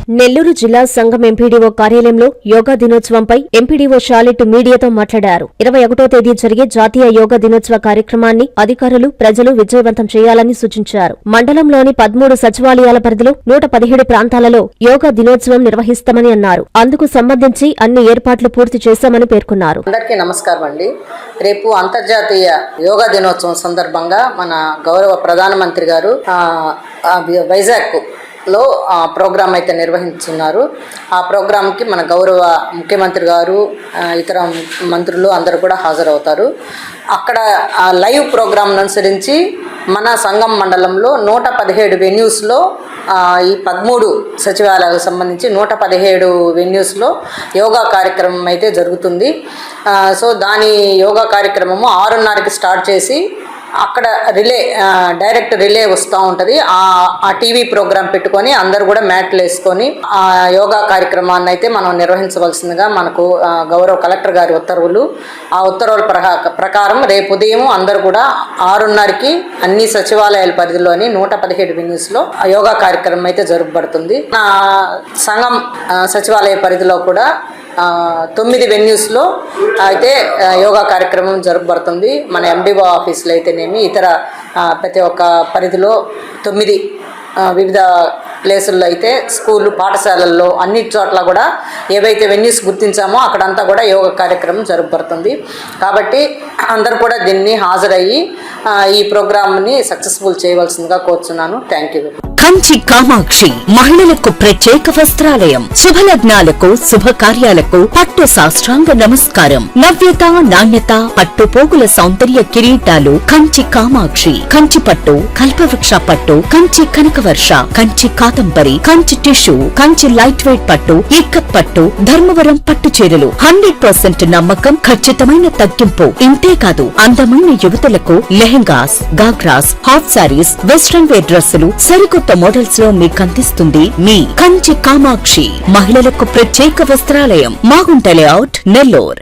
నెల్లూరు జిల్లా సంఘం ఎంపీడీఓ కార్యాలయంలో యోగా దినోత్సవంపై ఎంపీడీఓ షాలిట్ మీడియాతో మాట్లాడారు. 21వ తేదీ జరిగే జాతీయ యోగా దినోత్సవ కార్యక్రమాన్ని అధికారులు, ప్రజలు విజయవంతం చేయాలని సూచించారు. మండలంలోని 13 సచివాలయాల పరిధిలో 117 ప్రాంతాలలో యోగా దినోత్సవం నిర్వహిస్తామని అన్నారు. అందుకు సంబంధించి అన్ని ఏర్పాట్లు పూర్తి చేశామని పేర్కొన్నారు. అందరికీ నమస్కారం అండి. రేపు అంతర్జాతీయ యోగా దినోత్సవం సందర్భంగా మన గౌరవ ప్రధానమంత్రి గారు వైజాగ్ లో ప్రోగ్రాం అయితే నిర్వహించున్నారు. ఆ ప్రోగ్రాంకి మన గౌరవ ముఖ్యమంత్రి గారు, ఇతర మంత్రులు అందరూ కూడా హాజరవుతారు. అక్కడ లైవ్ ప్రోగ్రాం అనుసరించి మన సంఘం మండలంలో 117 వెన్యూస్లో ఈ 13 సచివాలయాలకు సంబంధించి 117 వెన్యూస్లో యోగా కార్యక్రమం అయితే జరుగుతుంది. సో దాని యోగా కార్యక్రమము 6:30కి స్టార్ట్ చేసి అక్కడ డైరెక్ట్ రిలే వస్తూ ఉంటుంది. ఆ టీవీ ప్రోగ్రాం పెట్టుకొని అందరూ కూడా మ్యాట్లు వేసుకొని ఆ యోగా కార్యక్రమాన్ని అయితే మనం నిర్వహించవలసిందిగా మనకు గౌరవ కలెక్టర్ గారి ఉత్తర్వులు. ఆ ఉత్తర్వుల ప్రకారం రేపు ఉదయం అందరూ కూడా 6:30కి అన్ని సచివాలయాల పరిధిలోని 117 వెన్యూస్లో యోగా కార్యక్రమం అయితే జరగబడుతుంది. సంఘం సచివాలయ పరిధిలో కూడా 9 వెన్యూస్లో అయితే యోగా కార్యక్రమం జరగబడుతుంది. మన ఎండిఓ ఆఫీసులో అయితేనేమి ఇతర ప్రతి ఒక్క పరిధిలో 9 వివిధ ప్లేసుల్లో అయితే స్కూళ్ళు, పాఠశాలల్లో అన్ని చోట్ల కూడా ఏవైతే వెన్యూస్ గుర్తించామో అక్కడంతా కూడా యోగా కార్యక్రమం జరగబడుతుంది. కాబట్టి అందరూ కూడా దీన్ని హాజరయ్యి ఈ ప్రోగ్రామ్ని సక్సెస్ఫుల్ చేయవలసిందిగా కోరుచున్నాను. Thank you. కంచి కామాక్షి మహిళలకు ప్రత్యేక వస్త్రాలయం. శుభలగ్నాలకు, శుభకార్యాలకు పట్టు సాష్టాంగ నమస్కారం. నవ్యత, నాణ్యత, పట్టు పోగుల సౌందర్య కిరీటాలు కంచి కామాక్షి. కంచి పట్టు, కల్పవృక్ష పట్టు, Kanchi Kanakavarsha, Kanchi Kadambari, Kanchi tissue, Kanchi light weight పట్టు, ఇక్కత్ పట్టు, ధర్మవరం పట్టు చీరలు 100% నమ్మకం, ఖచ్చితమైన తగ్గింపు. ఇంతేకాదు అందమైన యువతులకు lehengas, ghagras, half saris, western wear డ్రెస్సులు సరికొత్త మోడల్స్ లో మీకు అందిస్తుంది మీ కంచి కామాక్షి. మహిళలకు ప్రత్యేక వస్త్రాలయం, మాగుంట లేఅవుట్, నెల్లూరు.